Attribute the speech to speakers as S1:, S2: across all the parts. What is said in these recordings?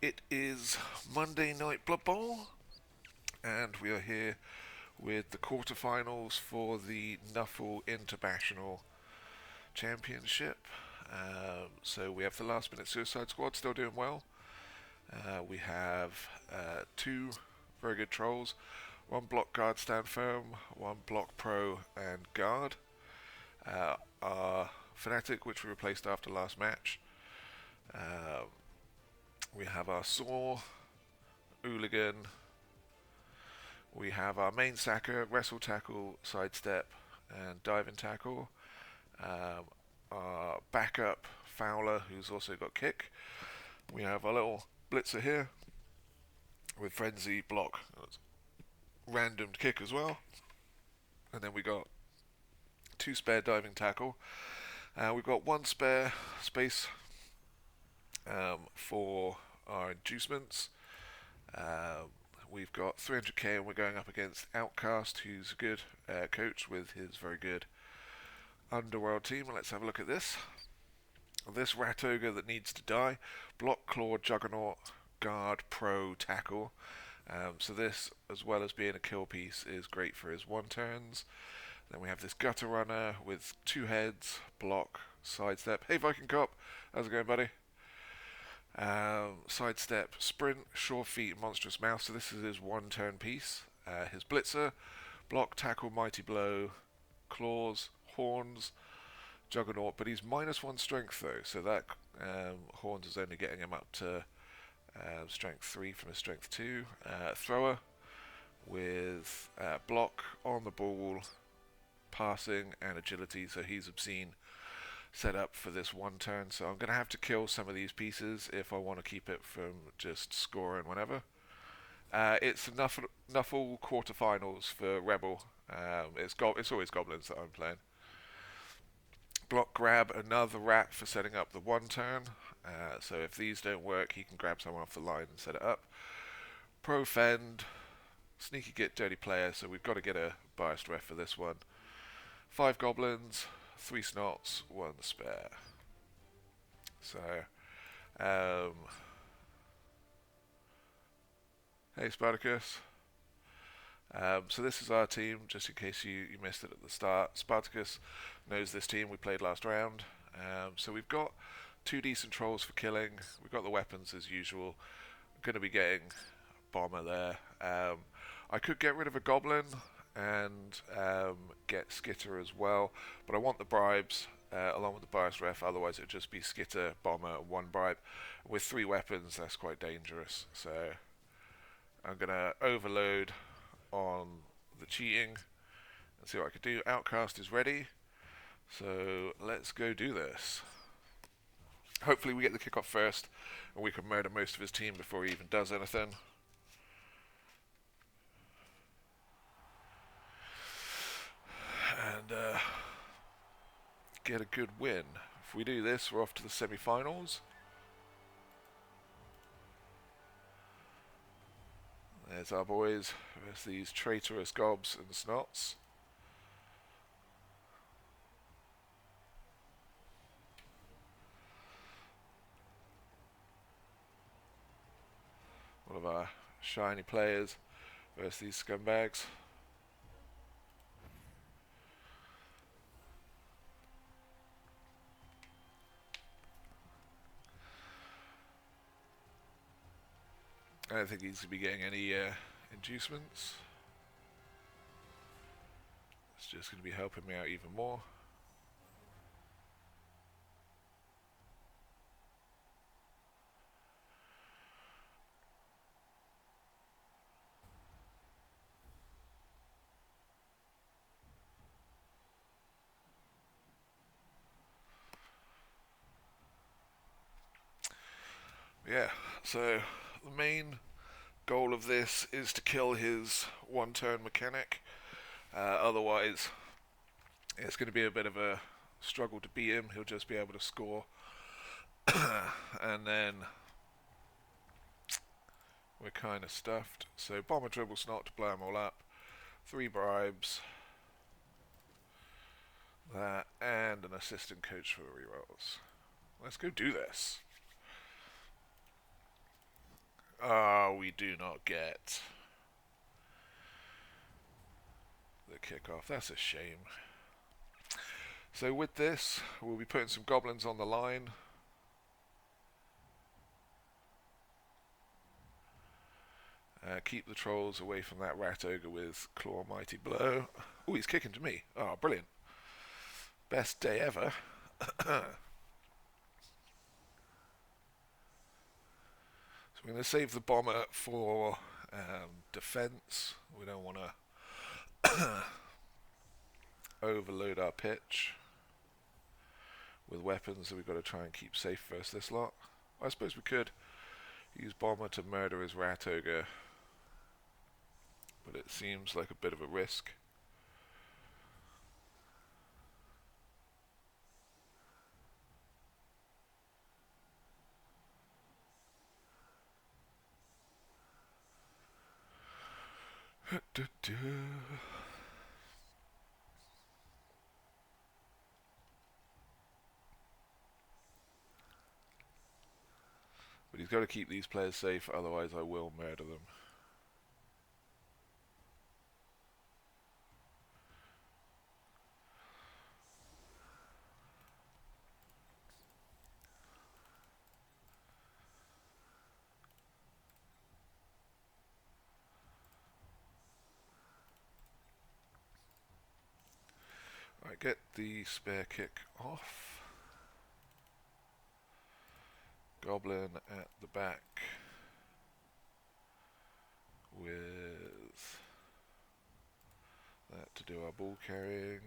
S1: It is Monday Night Blood Bowl, and we are here with the quarterfinals for the NfLL Interbashional Championship. So we have the last minute Suicide Squad still doing well. We have two very good trolls, one block guard stand firm, one block pro and guard. Our Fnatic, which we replaced after last match. We have our Saw, Hooligan. We have our main sacker, wrestle tackle, sidestep, and diving tackle. Our backup Fowler, who's also got kick. We have our little blitzer here with frenzy, block, randomed kick as well. And then we got two spare diving tackle. We've got one spare space for our inducements. We've got 300k and we're going up against Outkast, who's a good coach with his very good Underworld team. And let's have a look at this. This rat ogre that needs to die. Block, claw, juggernaut, guard, pro, tackle. So this, as well as being a kill piece, is great for his one turns. Then we have this gutter runner with two heads, block, sidestep. Hey Viking Cop, how's it going, buddy? Sidestep, sprint, sure feet, monstrous mouse. So this is his one turn piece. His blitzer, block, tackle, mighty blow, claws, horns, juggernaut. But he's -1 strength though, so that horns is only getting him up to strength 3 from his strength 2. Thrower with block, on the ball, passing, and agility. So he's obscene set up for this one turn, so I'm going to have to kill some of these pieces if I want to keep it from just scoring whenever. It's NfLL quarterfinals for Rebbl. It's always Goblins that I'm playing. Block grab another rat for setting up the one turn. So if these don't work, he can grab someone off the line and set it up. Pro fend, sneaky git dirty player, so we've got to get a biased ref for this one. 5 goblins, 3 snots, 1 spare. So, hey Spartacus. So this is our team, just in case you missed it at the start. Spartacus knows this team, we played last round. So we've got 2 decent trolls for killing. We've got the weapons as usual. I'm going to be getting bomber there. I could get rid of a goblin and get Skitter as well, but I want the bribes along with the bias ref, otherwise it would just be Skitter, bomber, 1 bribe. With 3 weapons, that's quite dangerous, so I'm going to overload on the cheating and see what I can do. Outkast is ready, so let's go do this. Hopefully we get the kickoff first and we can murder most of his team before he even does anything. And get a good win. If we do this, we're off to the semi-finals. There's our boys. There's these traitorous gobs and snots. One of our shiny players versus these scumbags. I don't think he's going to be getting any inducements. It's just going to be helping me out even more. Yeah, so the main goal of this is to kill his one turn mechanic. Otherwise, it's going to be a bit of a struggle to beat him. He'll just be able to score. And then we're kind of stuffed. So bomber dribble snot to blow them all up. 3 bribes. That and an assistant coach for the rerolls. Let's go do this. Oh, we do not get the kickoff. That's a shame. So with this, we'll be putting some goblins on the line. Keep the trolls away from that rat ogre with claw mighty blow. Oh, he's kicking to me. Oh, brilliant. Best day ever. So we're going to save the bomber for defense. We don't want to overload our pitch with weapons, so we've got to try and keep safe versus this lot. I suppose we could use bomber to murder his rat ogre, but it seems like a bit of a risk. But he's got to keep these players safe, otherwise I will murder them. Right, get the spare kick off. Goblin at the back with that to do our ball carrying.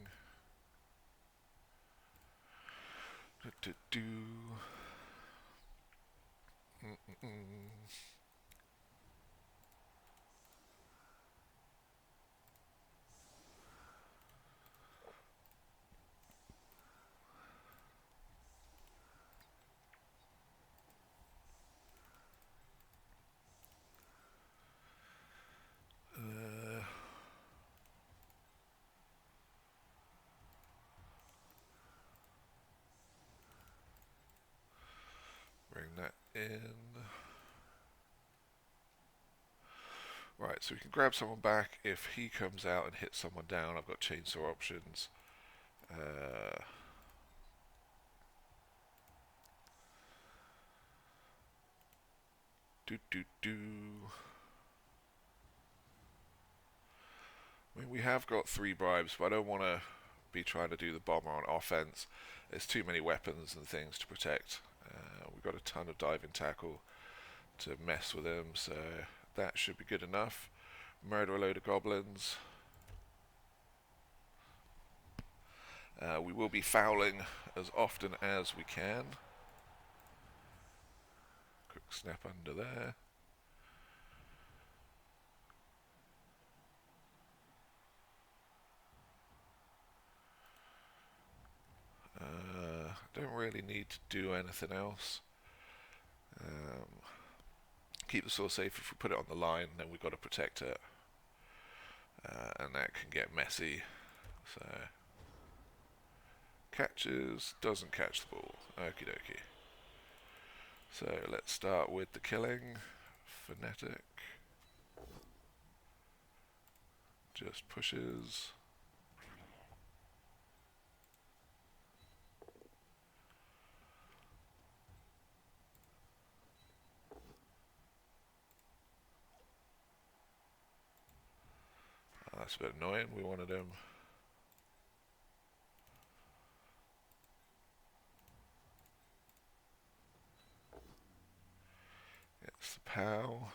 S1: Bring that in. Right, so we can grab someone back if he comes out and hits someone down. I've got chainsaw options. I mean, we have got 3 bribes, but I don't want to be trying to do the bomber on offense. There's too many weapons and things to protect. We've got a ton of diving tackle to mess with him, so that should be good enough. Murder a load of goblins. We will be fouling as often as we can. Quick snap under there. Don't really need to do anything else. Keep the sword safe. If we put it on the line, then we've got to protect it. And that can get messy. So catches, doesn't catch the ball. Okie dokie. So let's start with the killing. Phonetic. Just pushes. That's a bit annoying. We wanted him. It's the POW.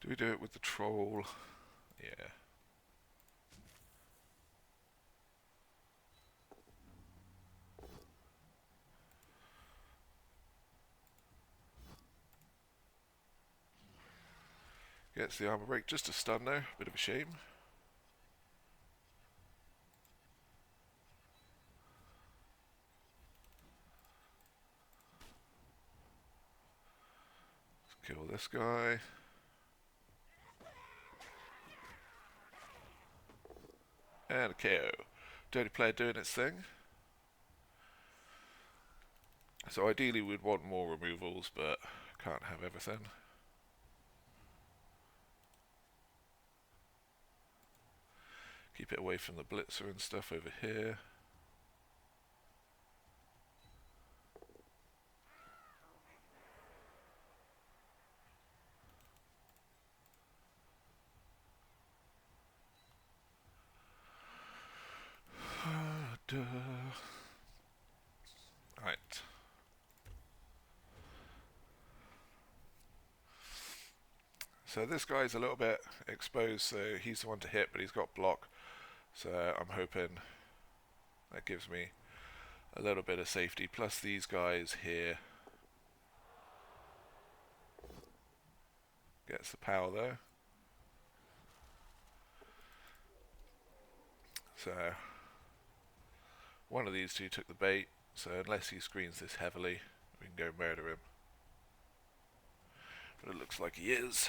S1: Do we do it with the troll? Yeah. Gets the armor break. Just a stun though. Bit of a shame. Let's kill this guy. And a KO. Dirty player doing its thing. So ideally we'd want more removals, but can't have everything. Keep it away from the blitzer and stuff over here. Right. So this guy's a little bit exposed, so he's the one to hit, but he's got block. So I'm hoping that gives me a little bit of safety. Plus these guys here. Gets the power there. So one of these two took the bait, so unless he screens this heavily, we can go murder him. But it looks like he is.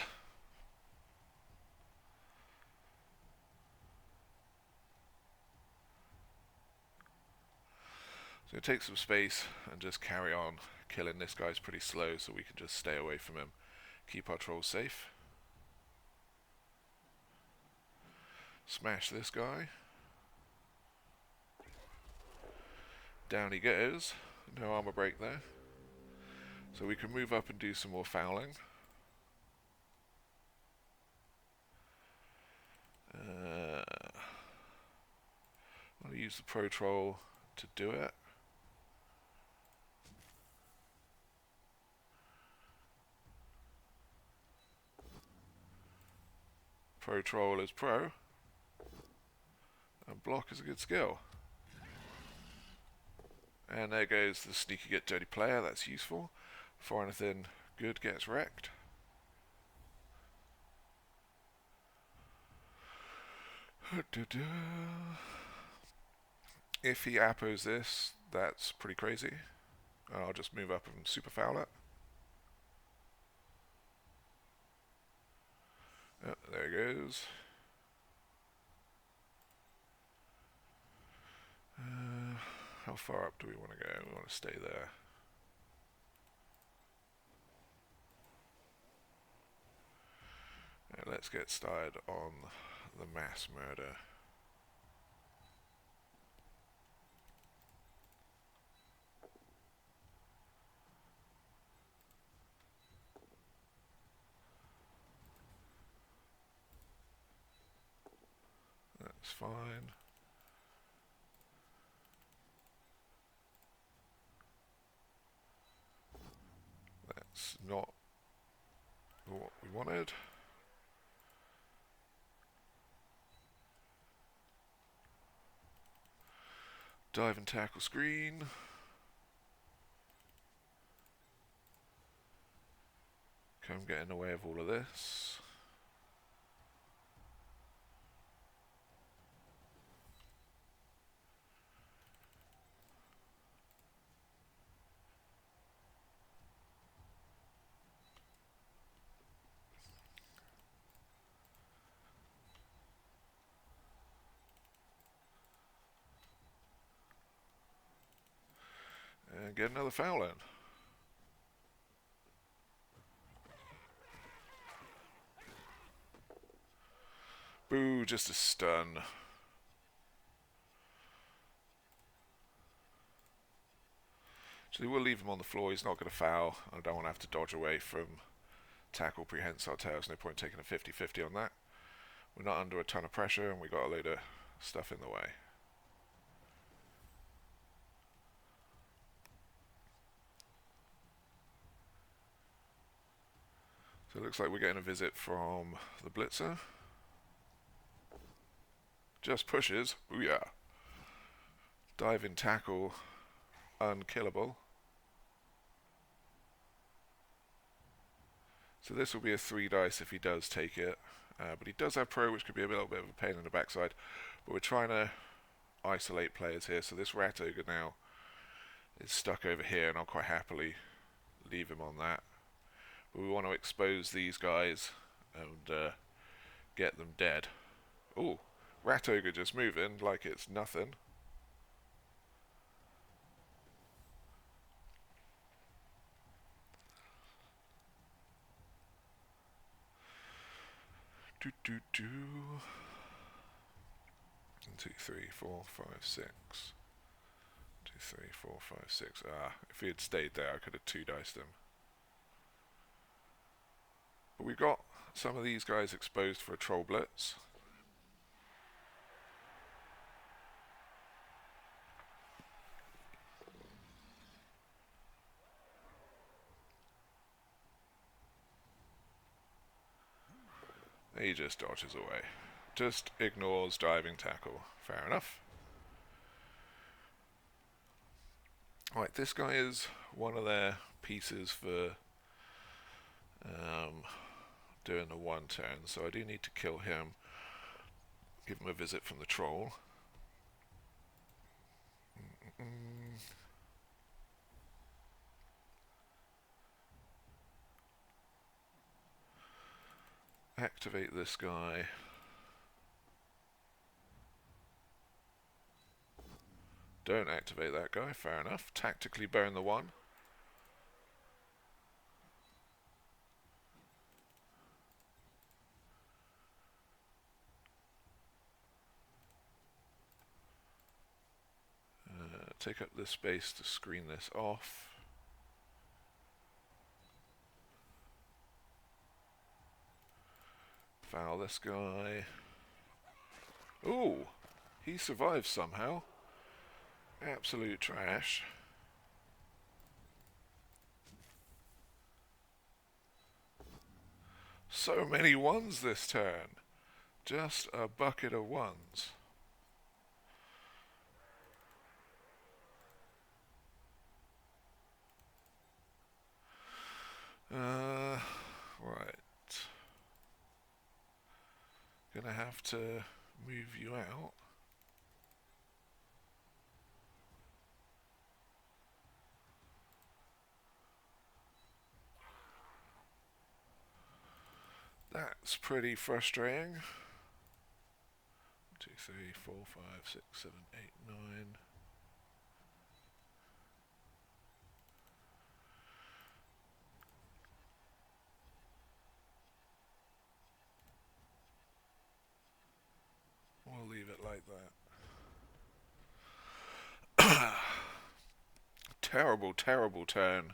S1: So take some space and just carry on killing. This guy's pretty slow, so we can just stay away from him. Keep our trolls safe. Smash this guy. Down he goes. No armor break there. So we can move up and do some more fouling. I'll use the Pro Troll to do it. Pro Troll is pro. And block is a good skill. And there goes the sneaky get dirty player, that's useful. Before anything good gets wrecked. If he appos this, that's pretty crazy. I'll just move up and super foul it. Oh, there he goes. How far up do we want to go? We want to stay there. And let's get started on the mass murder. That's fine. That's not what we wanted. Dive and tackle screen. Come get in the way of all of this. And get another foul in. Boo, just a stun. Actually, we'll leave him on the floor. He's not going to foul. I don't want to have to dodge away from tackle prehensile tails. No point taking a 50-50 on that. We're not under a ton of pressure, and we got a load of stuff in the way. So it looks like we're getting a visit from the Blitzer. Just pushes. Booyah. Diving tackle. Unkillable. So this will be a 3 dice if he does take it. But he does have pro, which could be a little bit of a pain in the backside. But we're trying to isolate players here. So this Rat Ogre now is stuck over here, and I'll quite happily leave him on that. But we want to expose these guys and get them dead. Ooh, Rat Ogre just moving like it's nothing. Do do do. 1, 2, 3, 4, 5, 6. 2, 3, 4, 5, 6. Ah, if he had stayed there, I could have 2 diced him. But we've got some of these guys exposed for a troll blitz. He just dodges away. Just ignores diving tackle. Fair enough. Right, this guy is one of their pieces for doing the 1 turn, so I do need to kill him. Give him a visit from the troll. Activate this guy. Don't activate that guy, fair enough. Tactically burn the 1. Take up this space to screen this off. Foul this guy. Ooh, he survives somehow. Absolute trash. So many 1s this turn. Just a bucket of 1s. Right. Gonna have to move you out. That's pretty frustrating. 1, 2, 3, 4, 5, 6, 7, 8, 9. We'll leave it like that. Terrible, terrible turn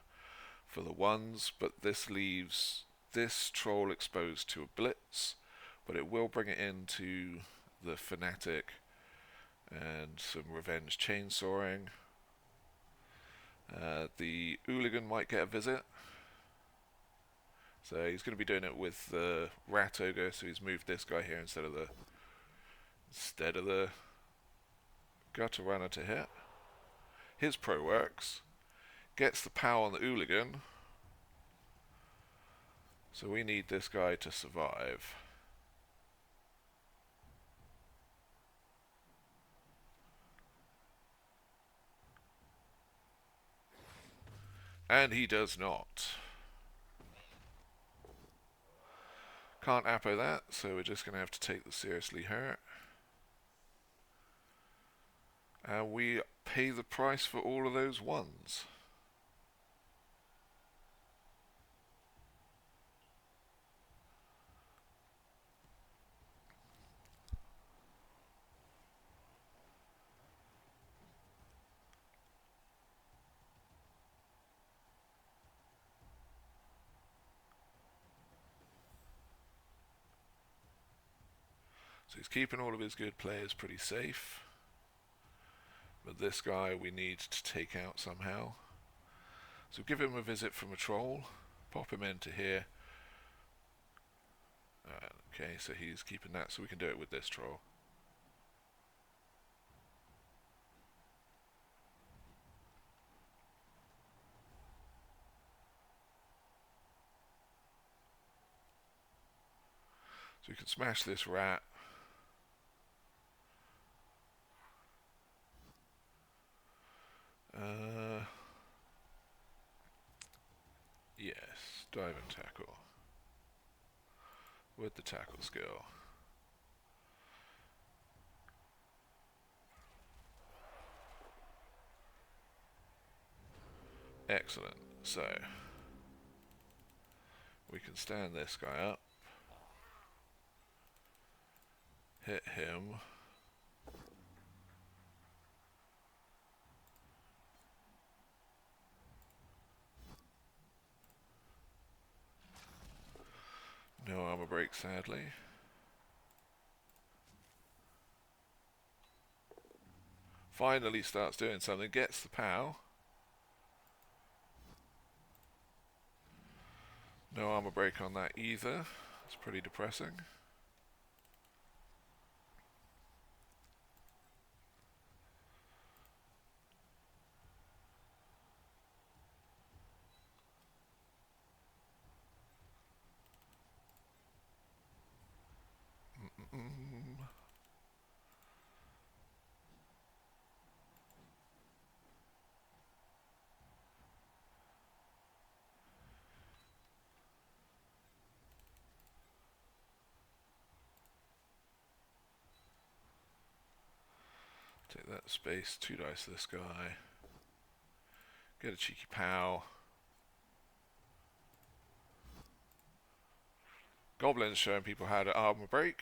S1: for the 1s, but this leaves this troll exposed to a blitz, but it will bring it into the fanatic and some revenge chainsawing. The hooligan might get a visit, so he's going to be doing it with the Rat Ogre, so he's moved this guy here instead of the gutter runner to hit. His pro works, gets the power on the hooligan, so we need this guy to survive. And he does not. Can't appo that, so we're just going to have to take the seriously hurt. And we pay the price for all of those 1s. So he's keeping all of his good players pretty safe. But this guy we need to take out somehow. So give him a visit from a troll. Pop him into here. Okay, so he's keeping that, so we can do it with this troll. So we can smash this rat. Yes, dive and tackle. With the tackle skill. Excellent. So, we can stand this guy up. Hit him. No armor break, sadly. Finally starts doing something. Gets the POW. No armor break on that either. It's pretty depressing. Take that space, 2 dice to this guy. Get a cheeky POW. Goblins showing people how to armor break.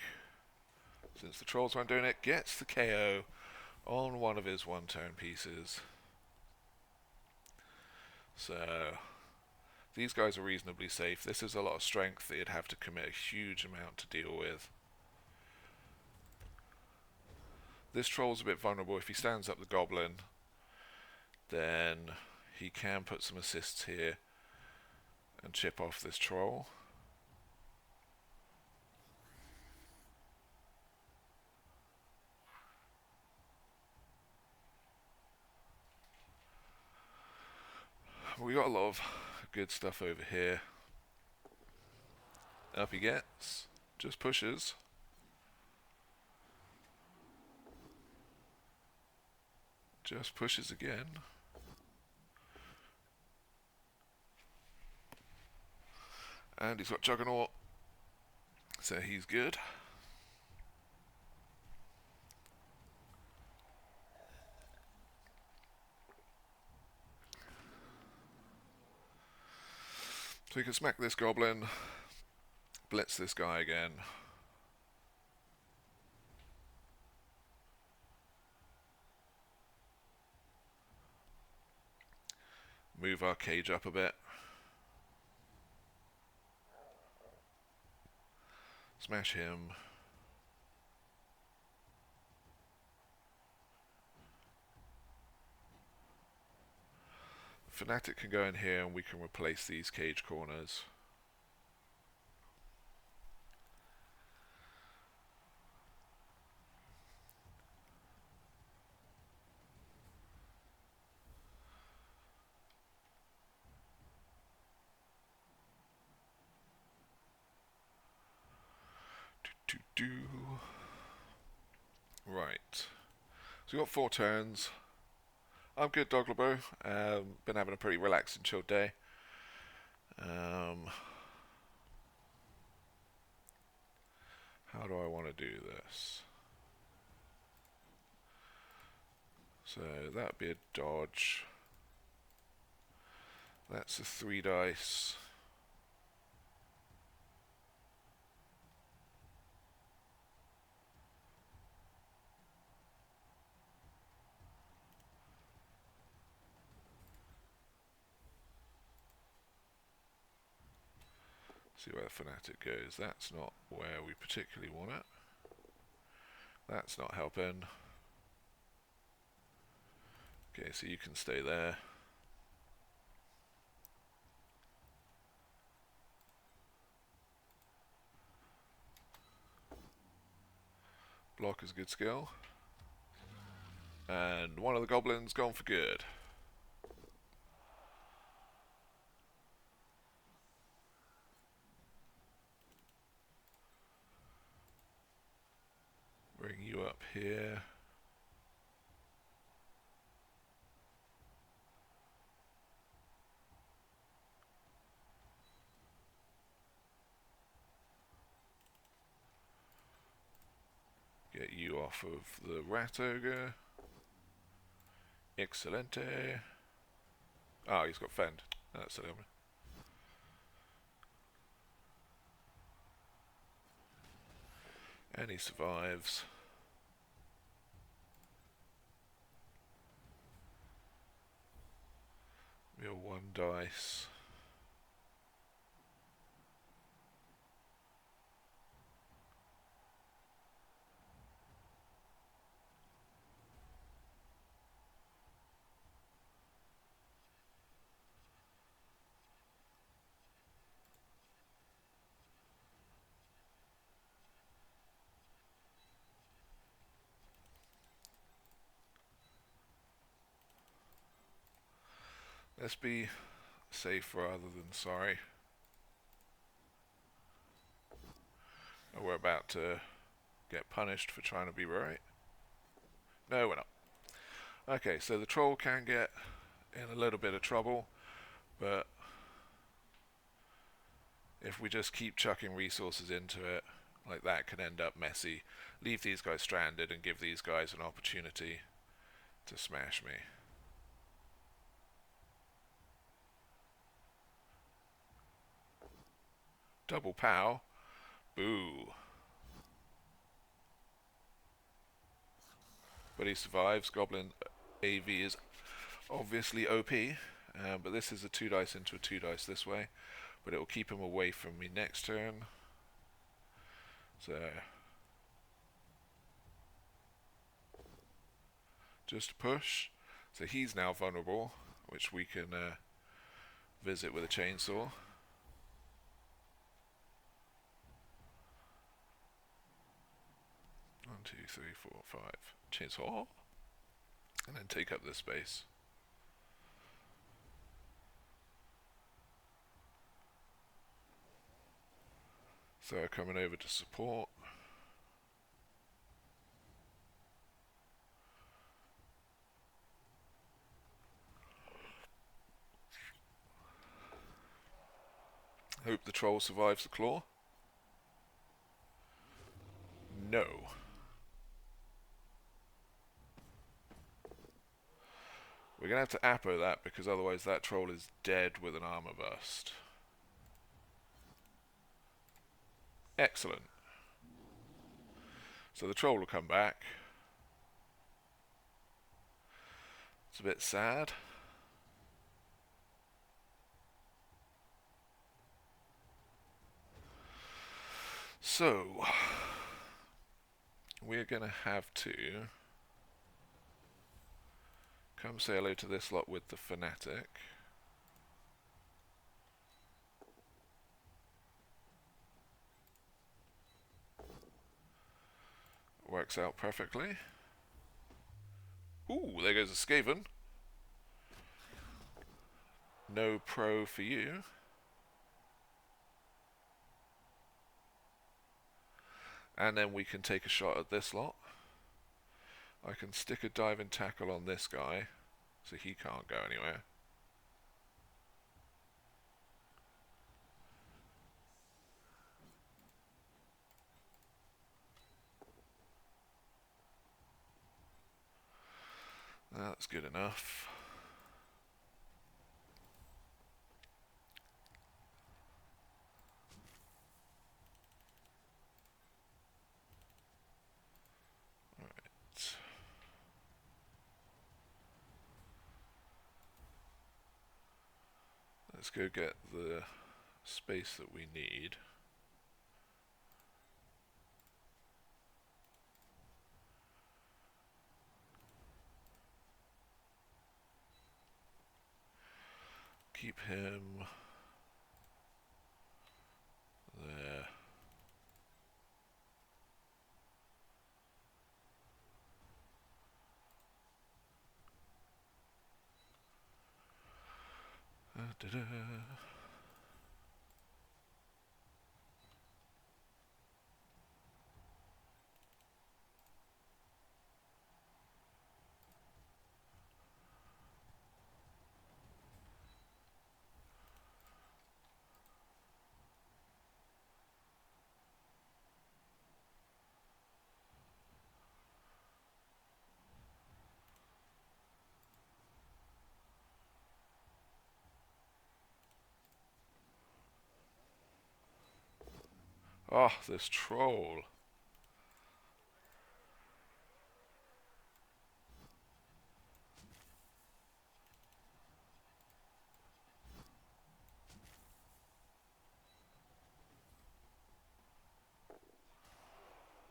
S1: Since the trolls weren't doing it, gets the KO on one of his 1-turn pieces. So, these guys are reasonably safe. This is a lot of strength that you'd have to commit a huge amount to deal with. This troll's a bit vulnerable. If he stands up the goblin, then he can put some assists here and chip off this troll. We got a lot of good stuff over here. Up he gets. Just pushes. Just pushes again. And he's got Juggernaut. So he's good. So we can smack this goblin. Blitz this guy again. Move our cage up a bit. Smash him. Fnatic can go in here and we can replace these cage corners. Right. So we got 4 turns. I'm good, Doglabo. Been having a pretty relaxed and chilled day. How do I want to do this? So that'd be a dodge. That's a 3 dice. See where the Fnatic goes. That's not where we particularly want it. That's not helping. Okay, so you can stay there. Block is a good skill. And one of the goblins gone for good. Bring you up here. Get you off of the rat ogre. Excelente. Oh, he's got fend. That's silly. And he survives. Real 1 dice. Let's be safe rather than sorry. Oh, we're about to get punished for trying to be right. No, we're not. Okay, so the troll can get in a little bit of trouble, but if we just keep chucking resources into it, like that can end up messy. Leave these guys stranded and give these guys an opportunity to smash me. Double pow. Boo. But he survives. Goblin AV is obviously OP, but this is a 2 dice into a 2 dice this way, but it will keep him away from me next turn. So just push. So he's now vulnerable, which we can visit with a chainsaw. One, two, three, four, five. Chainsaw. And then take up this space. So coming over to support. Hope the troll survives the claw. No. We're going to have to Apo that, because otherwise that troll is dead with an armor burst. Excellent. So the troll will come back. It's a bit sad. So we're going to have to come say hello to this lot with the fanatic. Works out perfectly. Ooh, there goes a Skaven. No pro for you. And then we can take a shot at this lot. I can stick a dive and tackle on this guy, so he can't go anywhere. That's good enough. Alright. Let's go get the space that we need. Keep him there. Da-da. Oh, this troll.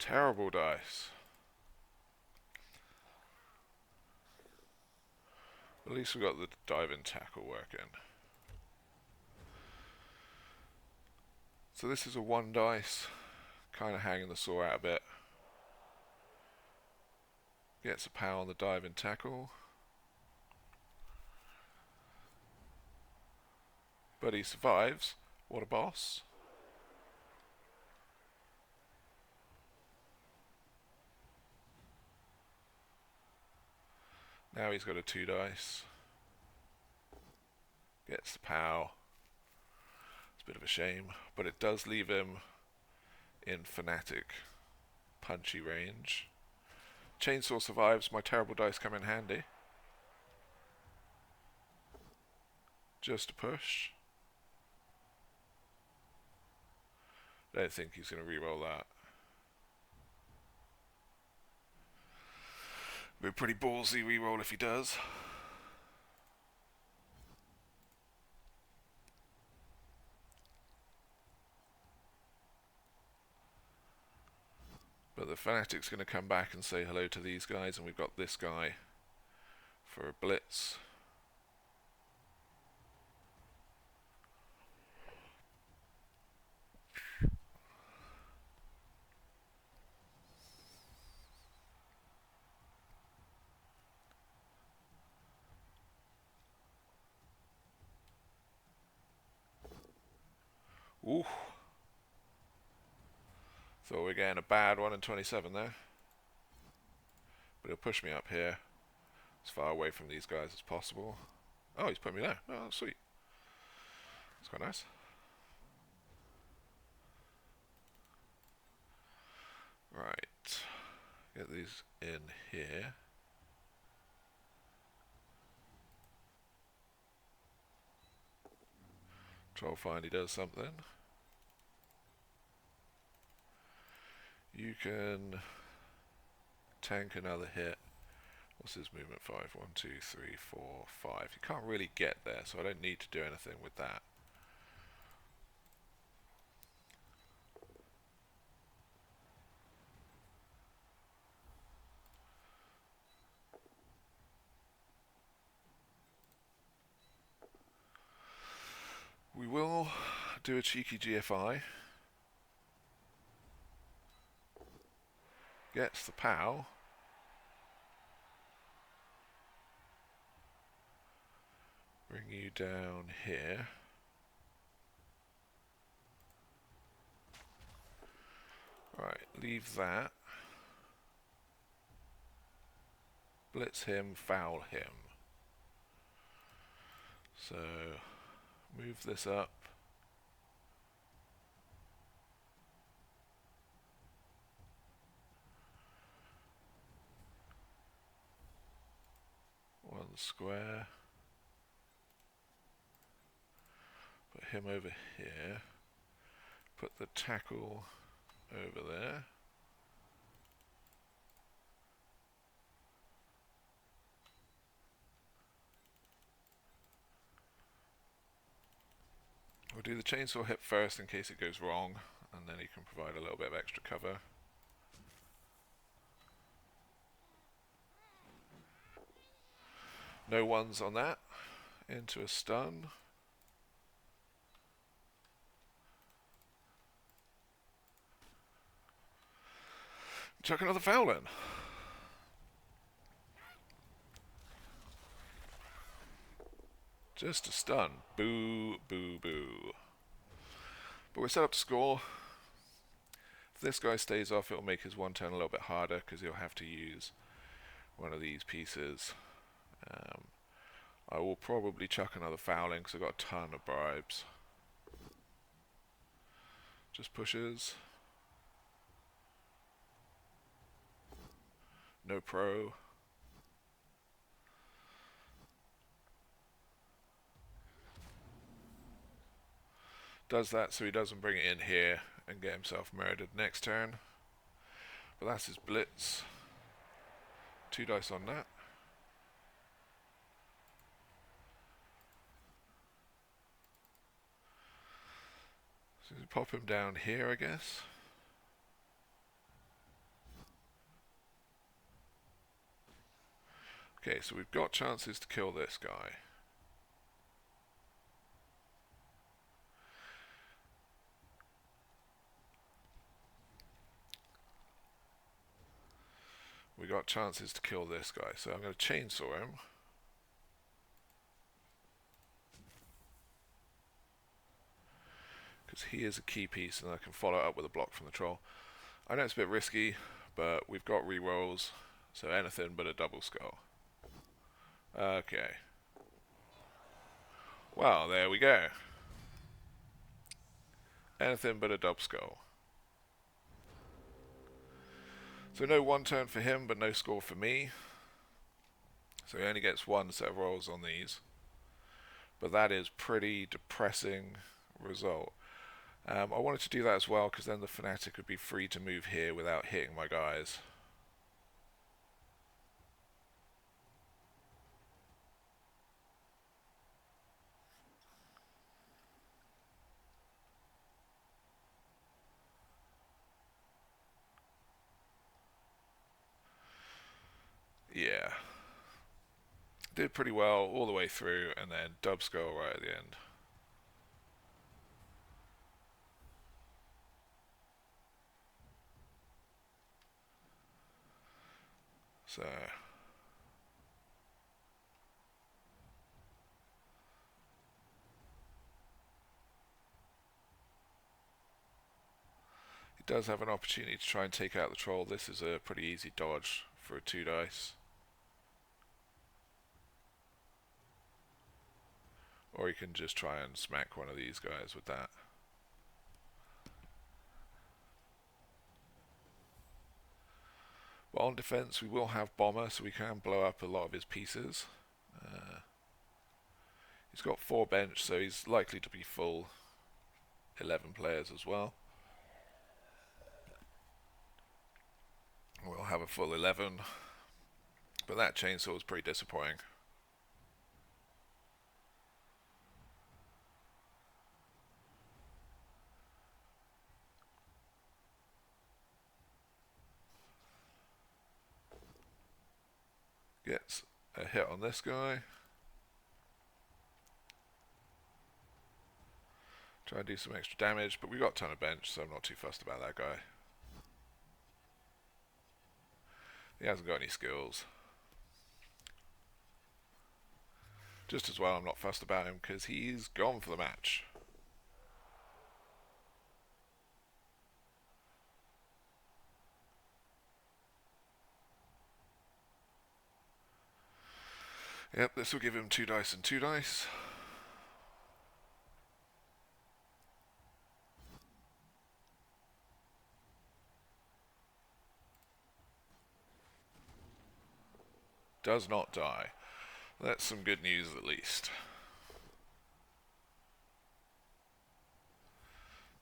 S1: Terrible dice. At least we got the diving tackle working. So this is a 1 dice, kind of hanging the saw out a bit. Gets a power on the diving tackle. But he survives. What a boss. Now he's got a 2 dice. Gets the pow. It's a bit of a shame, but it does leave him in fanatic punchy range. Chainsaw survives. My terrible dice come in handy. Just a push. I don't think he's going to reroll that. Be a pretty ballsy reroll if he does. But the Fanatic's going to come back and say hello to these guys, and we've got this guy for a blitz. Ooh. Thought we're getting a bad 1 in 27 there. But he'll push me up here, as far away from these guys as possible. Oh, he's put me there. Oh, sweet. That's quite nice. Right. Get these in here. Troll finally does something. You can tank another hit. What's his movement? 5, 1, 2, 3, 4, 5. You can't really get there, so I don't need to do anything with that. We will do a cheeky GFI. Gets the POW. Bring you down here. Right, leave that. Blitz him, foul him. So, move this up. One square. Put him over here. Put the tackle over there. We'll do the chainsaw hit first in case it goes wrong, and then he can provide a little bit of extra cover. No ones on that. Into a stun. Chuck another foul in. Just a stun. Boo, boo, boo. But we're set up to score. If this guy stays off, it'll make his one turn a little bit harder because he'll have to use one of these pieces. I will probably chuck another fouling because I've got a ton of bribes. Just pushes. No pro. Does that so he doesn't bring it in here and get himself murdered next turn. But that's his blitz. 2 dice on that. So we pop him down here, I guess. Okay, so we've got chances to kill this guy. We got chances to kill this guy, so I'm going to chainsaw him. Because he is a key piece and I can follow it up with a block from the troll. I know it's a bit risky, but we've got rerolls, so anything but a double skull. Okay. Well, there we go. Anything but a double skull. So no one turn for him, but no score for me. So he only gets 1 set of rolls on these. But that is pretty depressing result. I wanted to do that as well, because then the Fnatic would be free to move here without hitting my guys. Yeah. Did pretty well all the way through, and then dub skull right at the end. So he does have an opportunity to try and take out the troll. This is a pretty easy dodge for a 2 dice. Or he can just try and smack one of these guys with that. But on defense, we will have Bomber, so we can blow up a lot of his pieces. He's got 4 bench, so he's likely to be full 11 players as well. We'll have a full 11. But that chainsaw is pretty disappointing. Gets a hit on this guy. Try and do some extra damage, but we've got a ton of bench, so I'm not too fussed about that guy. He hasn't got any skills. Just as well I'm not fussed about him, because he's gone for the match. Yep, this will give him 2 dice and 2 dice. Does not die. That's some good news at least.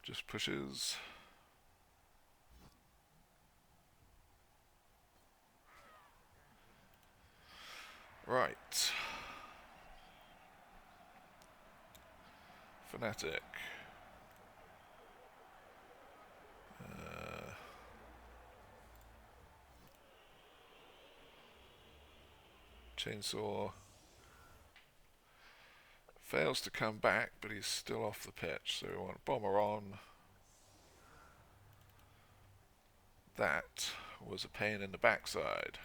S1: Just pushes. Right. Fnatic. Chainsaw fails to come back, but he's still off the pitch, so we want Bomber on. That was a pain in the backside.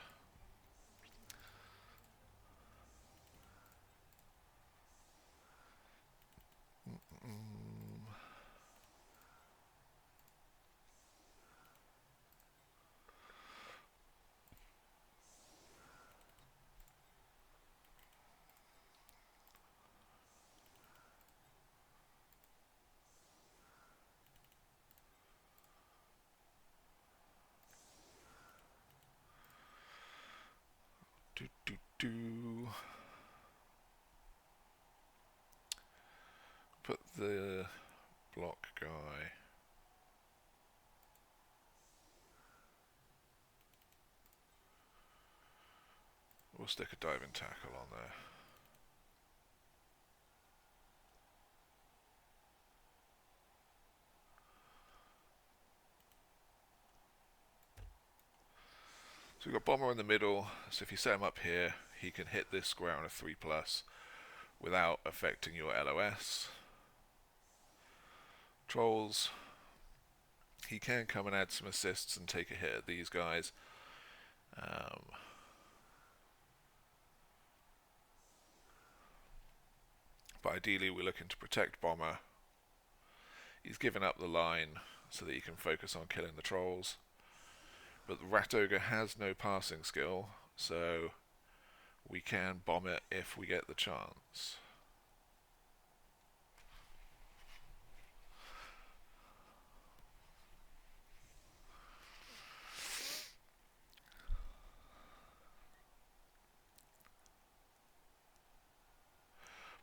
S1: do. Put the block guy. We'll stick a diving tackle on there. So we've got Bomber in the middle, so if you set him up here, he can hit this square on a 3+ without affecting your LOS. Trolls, he can come and add some assists and take a hit at these guys. But ideally we're looking to protect Bomber. He's given up the line so that he can focus on killing the trolls. But the Rat Ogre has no passing skill, so we can bomb it if we get the chance.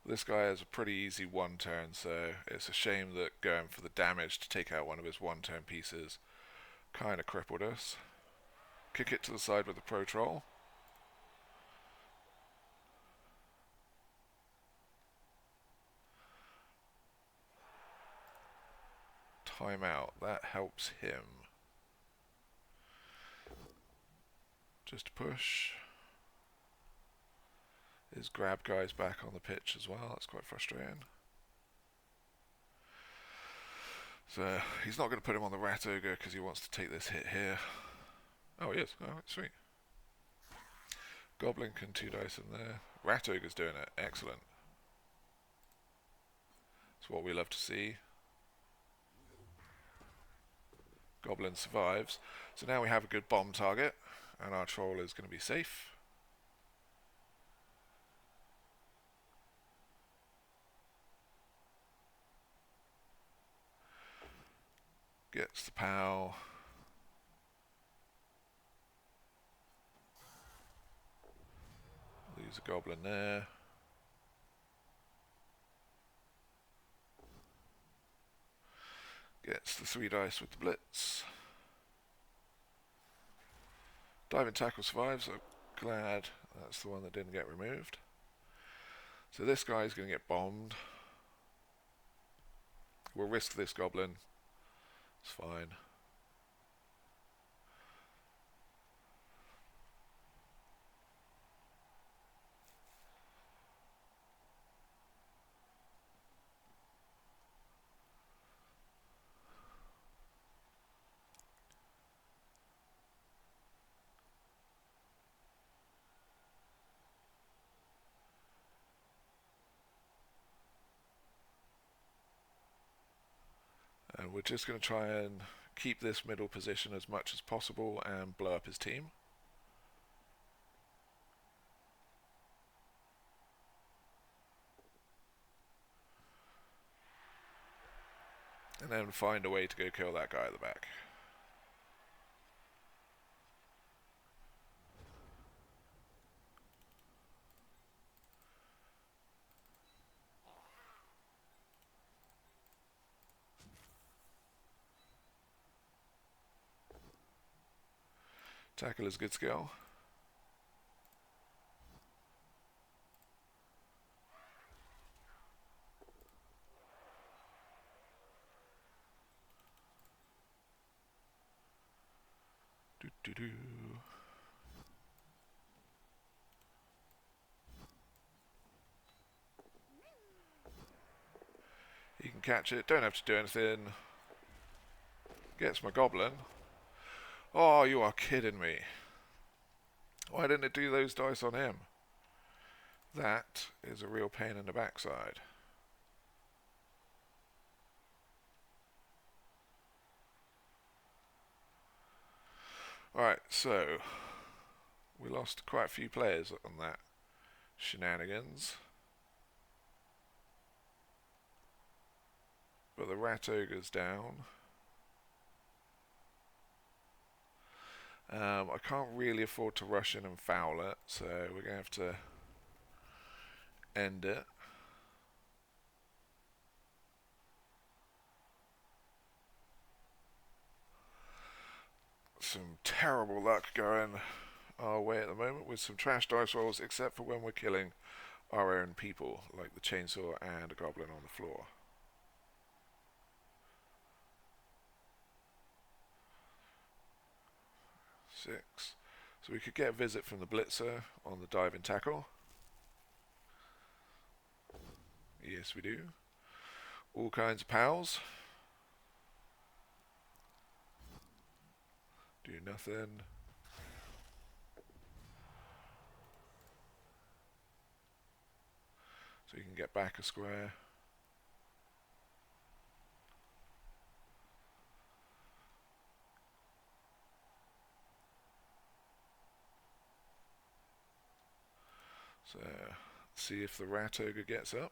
S1: This guy has a pretty easy one turn, so it's a shame that going for the damage to take out one of his one turn pieces kind of crippled us. Kick it to the side with the Pro Troll. Timeout, that helps him. Just push. His grab guy's back on the pitch as well, that's quite frustrating. So he's not going to put him on the Rat Ogre because he wants to take this hit here. Oh, he is. Alright, sweet. Goblin can 2 dice in there. Rat Ogre's doing it. Excellent. That's what we love to see. Goblin survives. So now we have a good bomb target, and our troll is going to be safe. Gets the POW. Lose a goblin there. Gets the 3 dice with the blitz. Diving tackle survives. I'm glad that's the one that didn't get removed. So this guy's going to get bombed. We'll risk this goblin. It's fine. And we're just going to try and keep this middle position as much as possible and blow up his team. And then find a way to go kill that guy at the back. Tackle is good skill. Do. He can catch it, don't have to do anything. Gets my goblin. Oh, you are kidding me. Why didn't it do those dice on him? That is a real pain in the backside. Alright, so we lost quite a few players on that shenanigans. But the Rat Ogre's down. I can't really afford to rush in and foul it, so we're going to have to end it. Some terrible luck going our way at the moment with some trash dice rolls, except for when we're killing our own people, like the chainsaw and a goblin on the floor. Six. So we could get a visit from the blitzer on the dive and tackle. Yes, we do. All kinds of pals. Do nothing. So you can get back a square. So, see if the rat ogre gets up.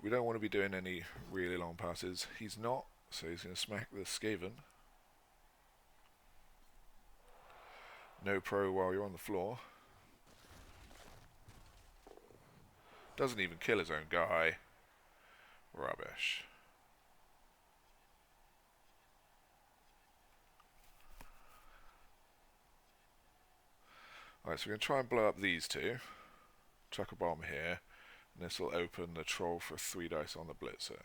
S1: We don't want to be doing any really long passes. He's not, so he's going to smack the Skaven. No pro while you're on the floor. Doesn't even kill his own guy. Rubbish. Alright, so we're going to try and blow up these two. Chuck a bomb here. And this will open the troll for 3 dice on the blitzer.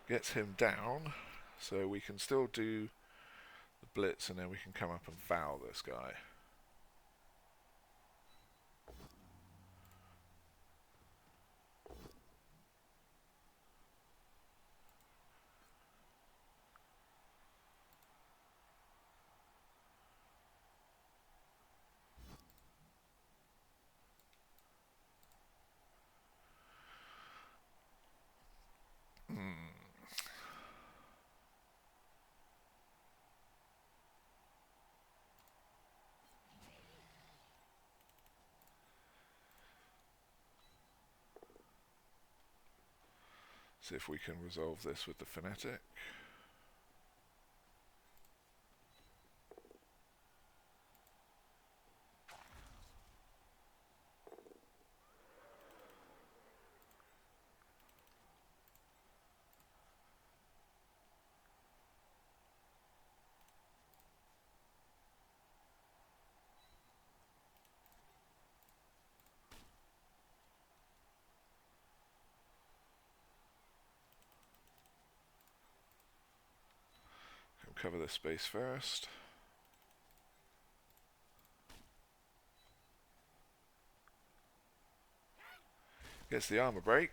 S1: Gets him down, so we can still do the blitz and then we can come up and foul this guy. See if we can resolve this with the Fanatic. Cover this space first. Gets the armor break.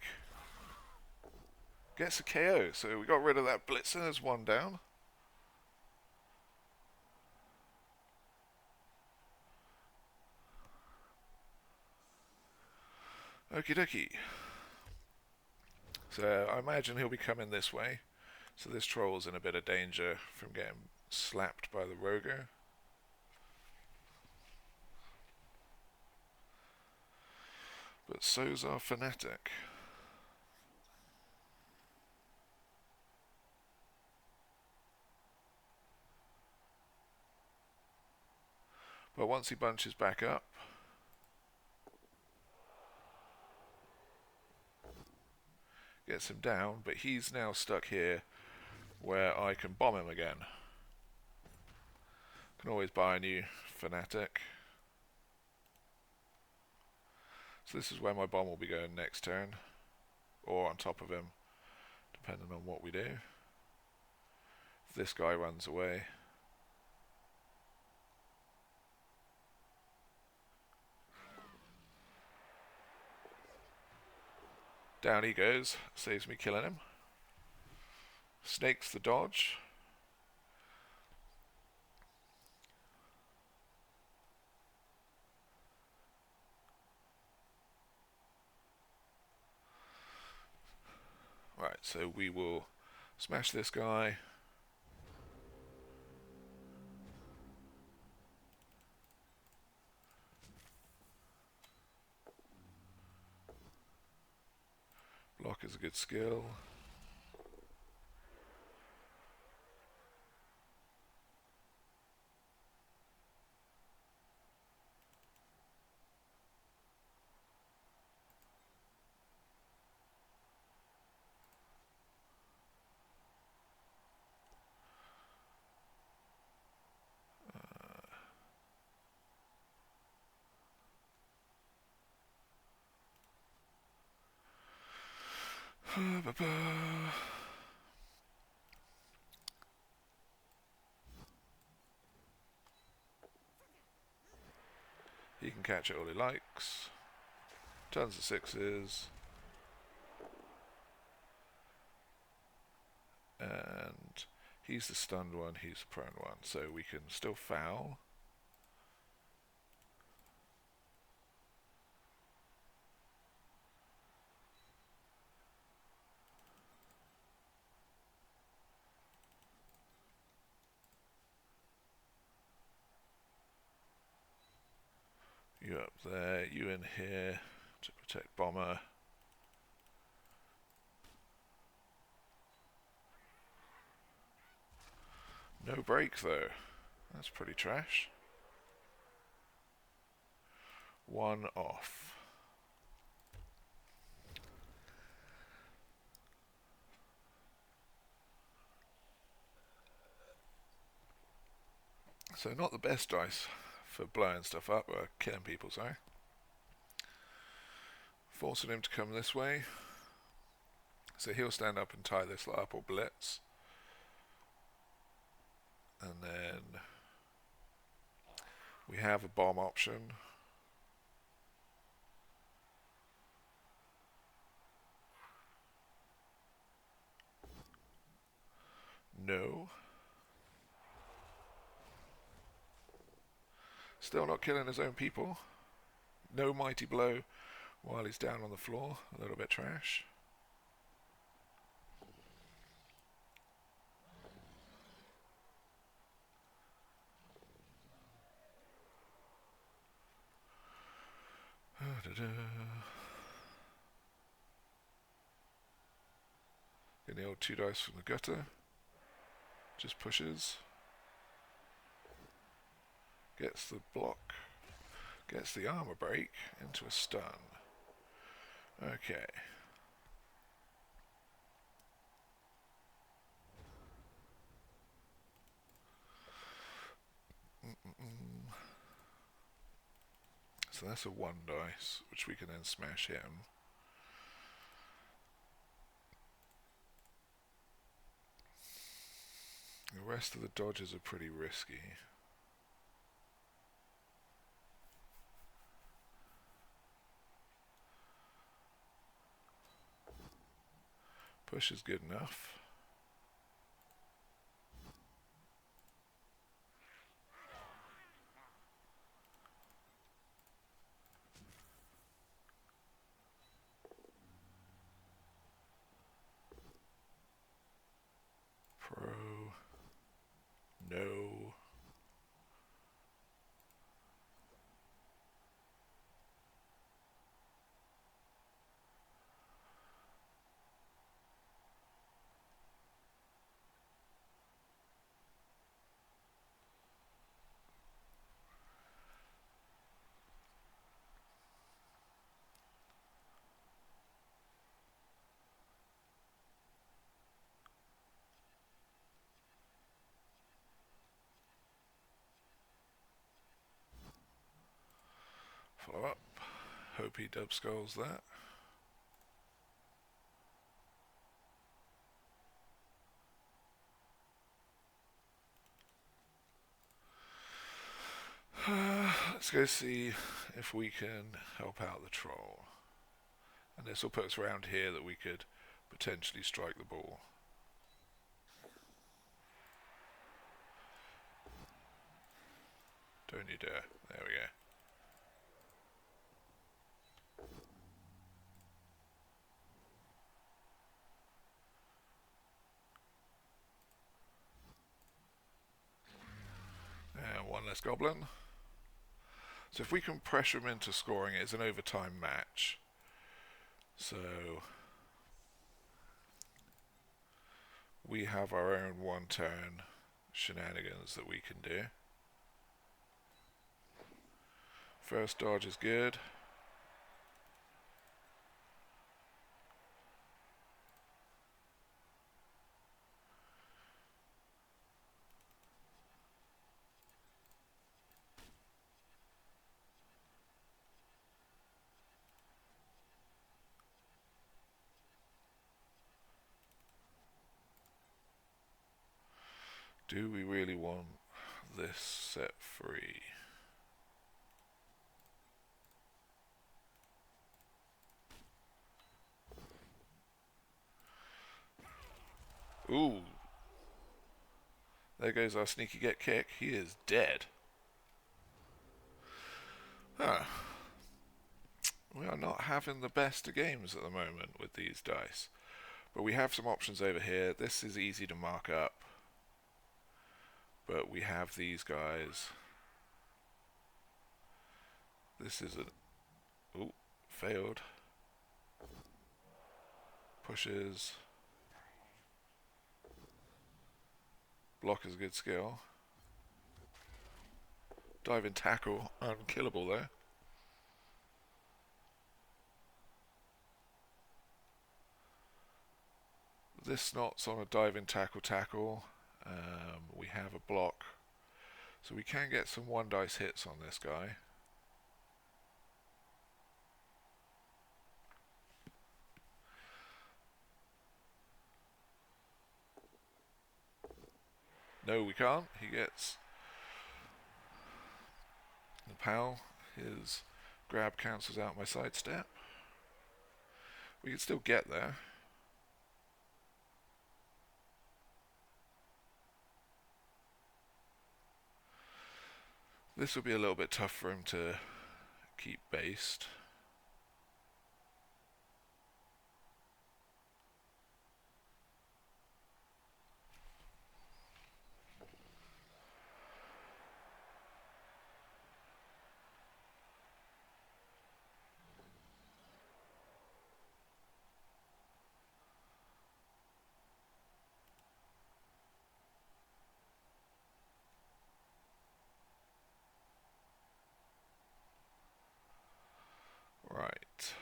S1: Gets a KO, so we got rid of that blitzer. There's 1 down. Okie dokie. So I imagine he'll be coming this way. So this troll's in a bit of danger from getting slapped by the Roger. But so's our Fanatic. But once he bunches back up, gets him down, but he's now stuck here where I can bomb him again. Can always buy a new Fanatic. So this is where my bomb will be going next turn, or on top of him, depending on what we do. If this guy runs away, Down he goes. Saves me killing him. Snakes the dodge. Right, so we will smash this guy. Block is a good skill. He can catch it all he likes. Tons of sixes. And he's the stunned one, he's the prone one. So we can still foul. You up there, you in here to protect Bomber. No break though. That's pretty trash. One off. So not the best dice for blowing stuff up, or killing people, sorry. Forcing him to come this way. So he'll stand up and tie this up or blitz. And then we have a bomb option. No. Still not killing his own people. No mighty blow while he's down on the floor. A little bit trash. Getting the old 2 dice from the gutter. Just pushes. Gets the block. Gets the armor break into a stun. Okay. So that's a 1 dice, which we can then smash him. The rest of the dodges are pretty risky. Push is good enough. Pro. No. Follow up. Hope he dub skulls that. Let's go see if we can help out the troll. And this will put us around here that we could potentially strike the ball. Don't you dare. There we go. And one less goblin. So if we can pressure him into scoring, it's an overtime match. So we have our own one-turn shenanigans that we can do. First dodge is good. Do we really want this set free? Ooh. There goes our sneaky get kick. He is dead. Huh. We are not having the best of games at the moment with these dice. But we have some options over here. This is easy to mark up. But we have these guys. This is a... Ooh, failed. Pushes. Block is a good skill. Diving tackle, unkillable there. This snot's on a diving tackle. We have a block, so we can get some one dice hits on this guy. No, we can't. He gets the POW. His grab cancels out my sidestep. We can still get there. This will be a little bit tough for him to keep based. Right.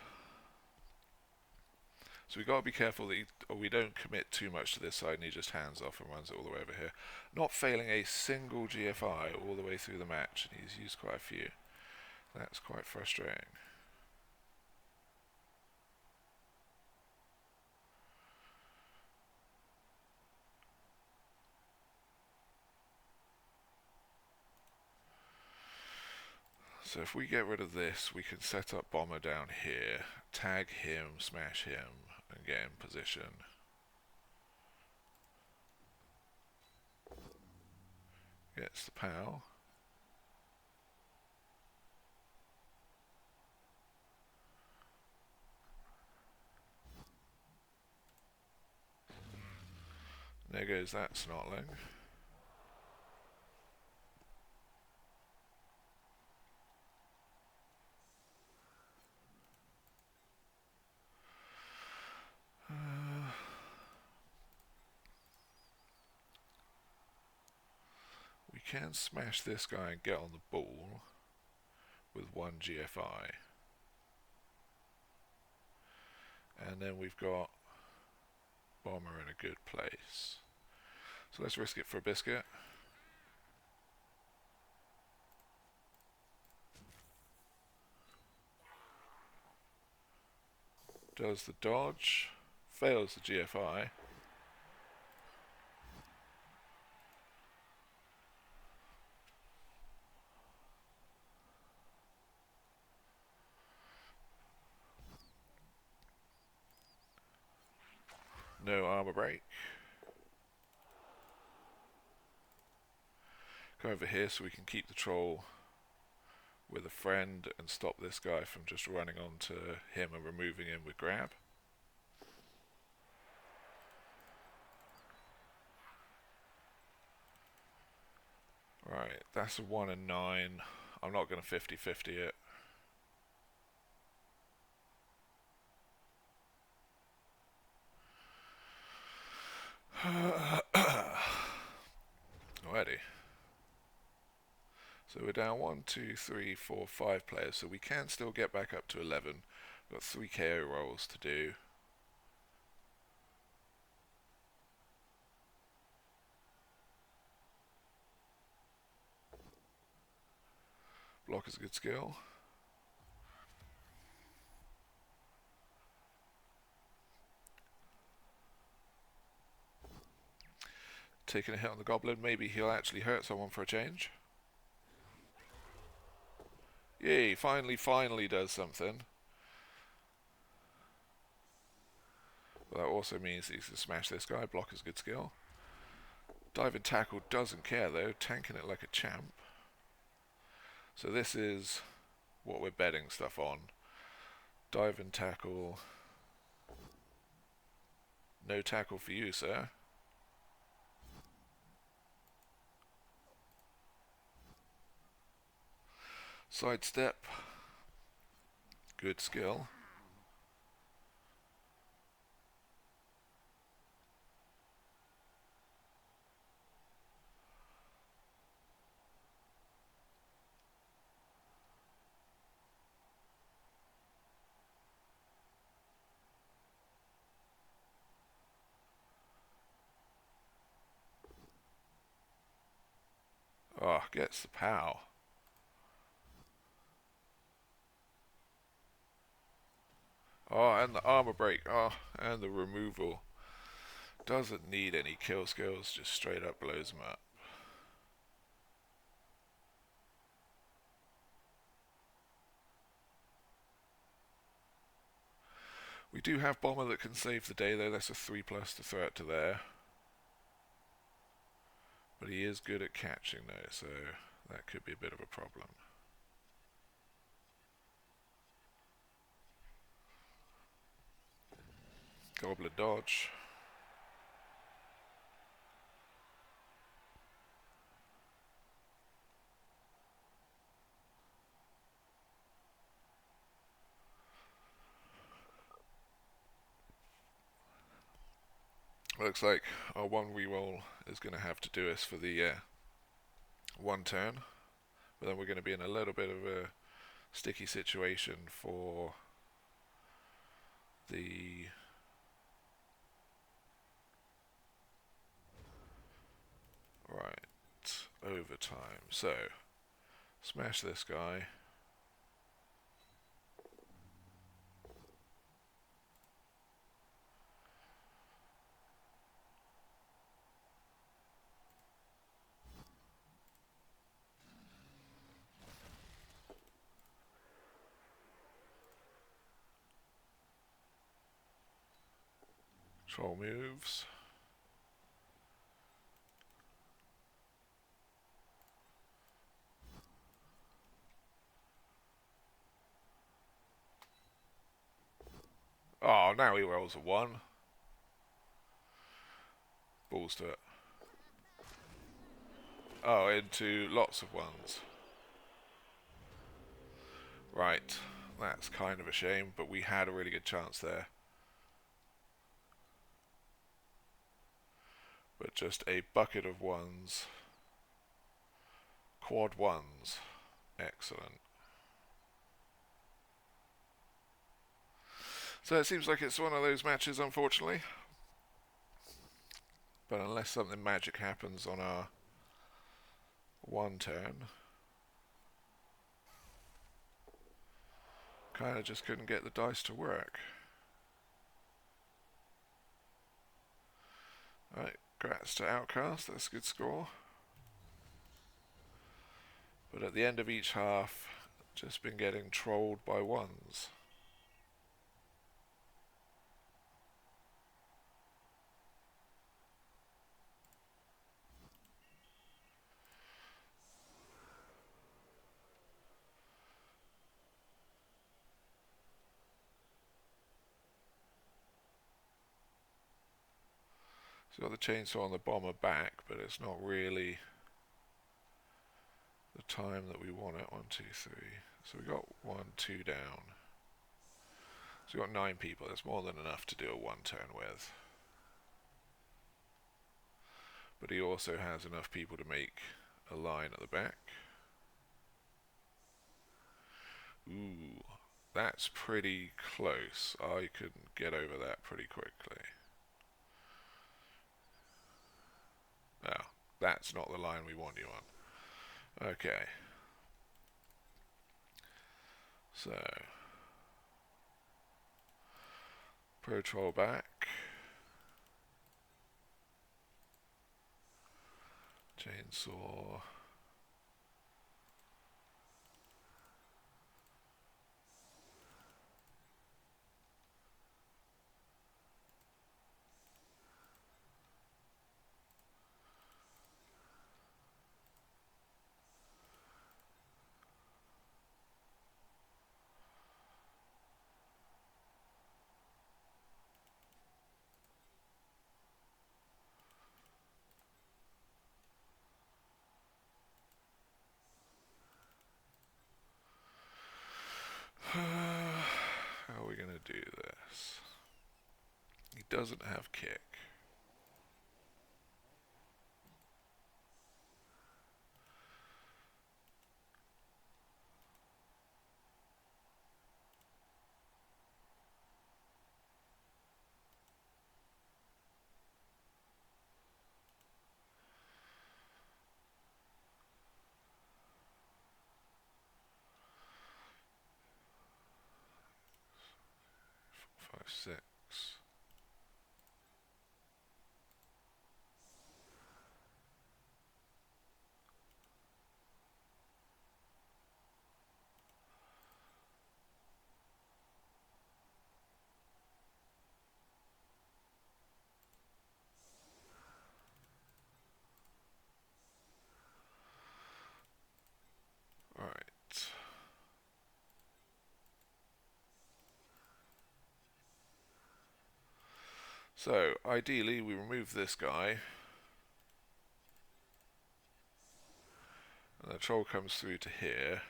S1: So we've got to be careful that we don't commit too much to this side and he just hands off and runs it all the way over here. Not failing a single GFI all the way through the match, and he's used quite a few. That's quite frustrating. So if we get rid of this, we can set up Bomber down here, tag him, smash him, and get in position. Gets the POW. There goes that snotling. We can smash this guy and get on the ball with one GFI. And then we've got Bomber in a good place. So let's risk it for a biscuit. Does the dodge, fails the GFI. No armor break. Go over here so we can keep the troll with a friend and stop this guy from just running onto him and removing him with grab. Right, that's a 1 and 9. I'm not going to 50-50 it. Alrighty. So we're down 1, 2, 3, 4, 5 players, so we can still get back up to 11. We've got 3 KO rolls to do. Block is a good skill. Taking a hit on the goblin, maybe he'll actually hurt someone for a change. Yay, finally does something. But that also means he can smash this guy. Block is a good skill. Diving tackle doesn't care though, tanking it like a champ. So this is what we're betting stuff on. Diving tackle. No tackle for you, sir. Sidestep. Good skill. Oh, gets the pow. Oh, and the armor break. Oh, and the removal. Doesn't need any kill skills, just straight up blows him up. We do have Bomber that can save the day though, that's a 3+ to throw it to there. But he is good at catching though, so that could be a bit of a problem. Goblin dodge. Looks like our 1 reroll is going to have to do us for the 1 turn. But then we're going to be in a little bit of a sticky situation for the overtime. So smash this guy. Troll moves. Oh, now he rolls a 1. Balls to it. Oh, into lots of 1s. Right, that's kind of a shame, but we had a really good chance there. But just a bucket of 1s. Quad 1s. Excellent. So it seems like it's one of those matches, unfortunately. But unless something magic happens on our 1 turn, kind of just couldn't get the dice to work. Right, congrats to Outkast, that's a good score. But at the end of each half, just been getting trolled by 1s. So got the chainsaw on the bomber back, but it's not really the time that we want it. 1, 2, 3. So we got 1, 2 down. So we got 9 people. That's more than enough to do a 1 turn with. But he also has enough people to make a line at the back. Ooh, that's pretty close. I could get over that pretty quickly. No, that's not the line we want you on. Okay. So, Pro-Troll back. Chainsaw. How are we going to do this? He doesn't have kick. Five, six. All right. So, ideally, we remove this guy. And the troll comes through to here.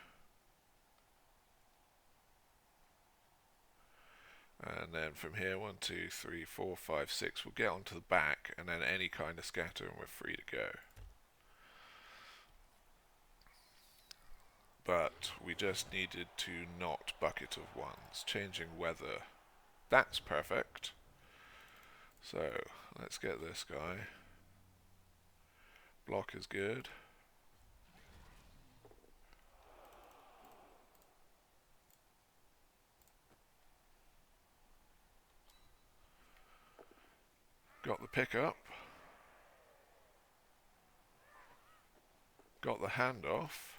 S1: And then from here, 1, 2, 3, 4, 5, 6, we'll get onto the back, and then any kind of scatter, and we're free to go. But we just needed to not bucket of ones. Changing weather. That's perfect. So, let's get this guy. Block is good. Got the pickup. Got the handoff.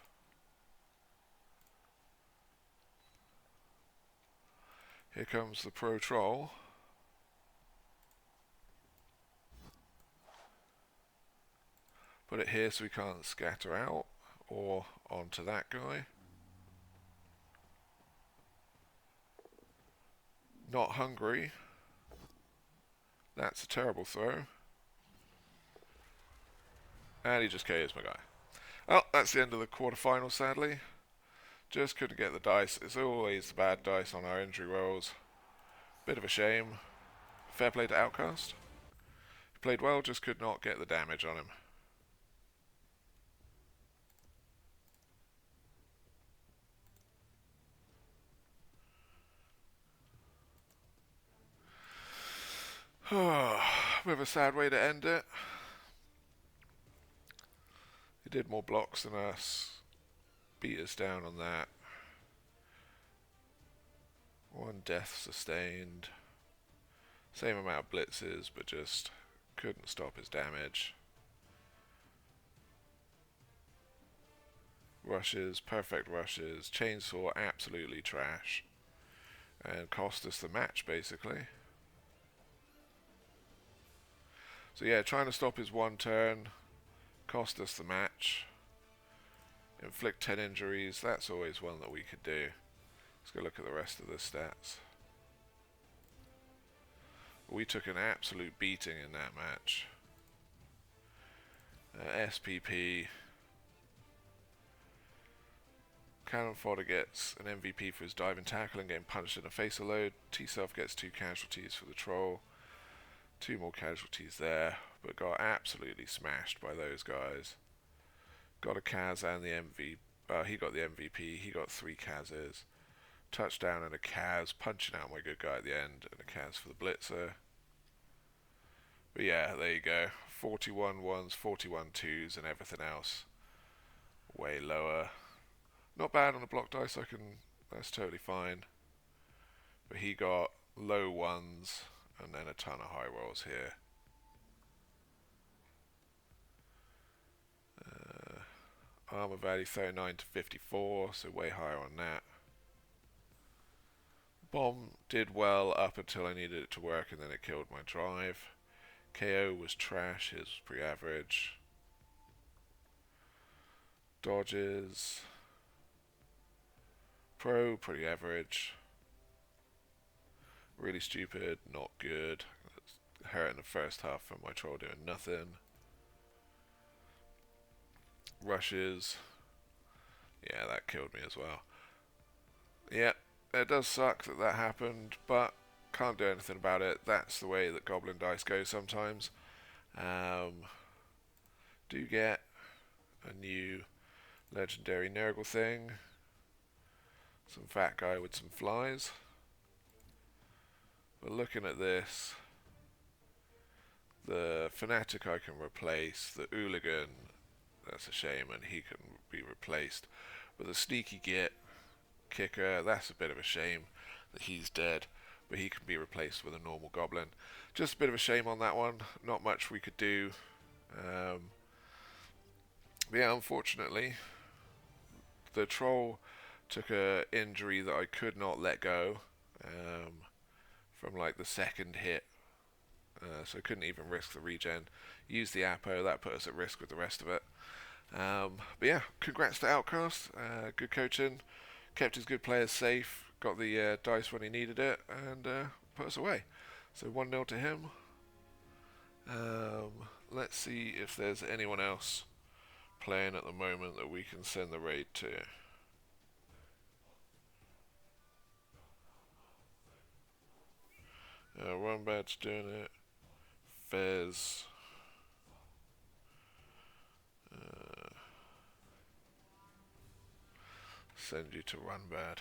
S1: Here comes the pro-troll. Put it here so we can't scatter out, or onto that guy. Not hungry. That's a terrible throw. And he just KOs my guy. Well, that's the end of the quarterfinals, sadly. Just couldn't get the dice. It's always the bad dice on our injury rolls. Bit of a shame. Fair play to Outkast. He played well, just could not get the damage on him. Bit of a sad way to end it. He did more blocks than us. Beat us down on that. 1 death sustained. Same amount of blitzes, but just couldn't stop his damage. Rushes, perfect rushes. Chainsaw, absolutely trash. And cost us the match, basically. So yeah, trying to stop his 1 turn cost us the match. Inflict 10 injuries, that's always one that we could do. Let's go look at the rest of the stats. We took an absolute beating in that match. SPP. Cannon fodder gets an MVP for his diving tackle and getting punched in the face a load. T-Self gets 2 casualties for the troll. 2 more casualties there, but got absolutely smashed by those guys. Got a Kaz and the MVP. He got the MVP. He got 3 Kazes. Touchdown and a Kaz, punching out my good guy at the end, and a Kaz for the blitzer. But yeah, there you go. 41 ones, 41 twos, and everything else way lower. Not bad on the block dice. That's totally fine. But he got low ones and then a ton of high rolls here. Armor value 39 to 54, so way higher on that. Bomb did well up until I needed it to work, and then it killed my drive. KO was trash, his was pretty average. Dodges. Pro, pretty average. Really stupid, not good. Hurt in the first half from my troll doing nothing. Rushes. Yeah, that killed me as well. Yeah, it does suck that that happened, but can't do anything about it. That's the way that Goblin dice go sometimes. Do get a new legendary Nurgle thing. Some fat guy with some flies. But looking at this, the Fanatic I can replace, the Hooligan, that's a shame, and he can be replaced. But the Sneaky Git Kicker, that's a bit of a shame that he's dead, but he can be replaced with a normal Goblin. Just a bit of a shame on that one, not much we could do. But yeah, unfortunately, the Troll took a injury that I could not let go. From like the second hit, so I couldn't even risk the regen. Used the Apo, that put us at risk with the rest of it. But yeah, congrats to Outkast, good coaching, kept his good players safe, got the dice when he needed it, and put us away. So 1-0 to him. Let's see if there's anyone else playing at the moment that we can send the raid to. Runbad's doing it. Fez. Send you to Runbad.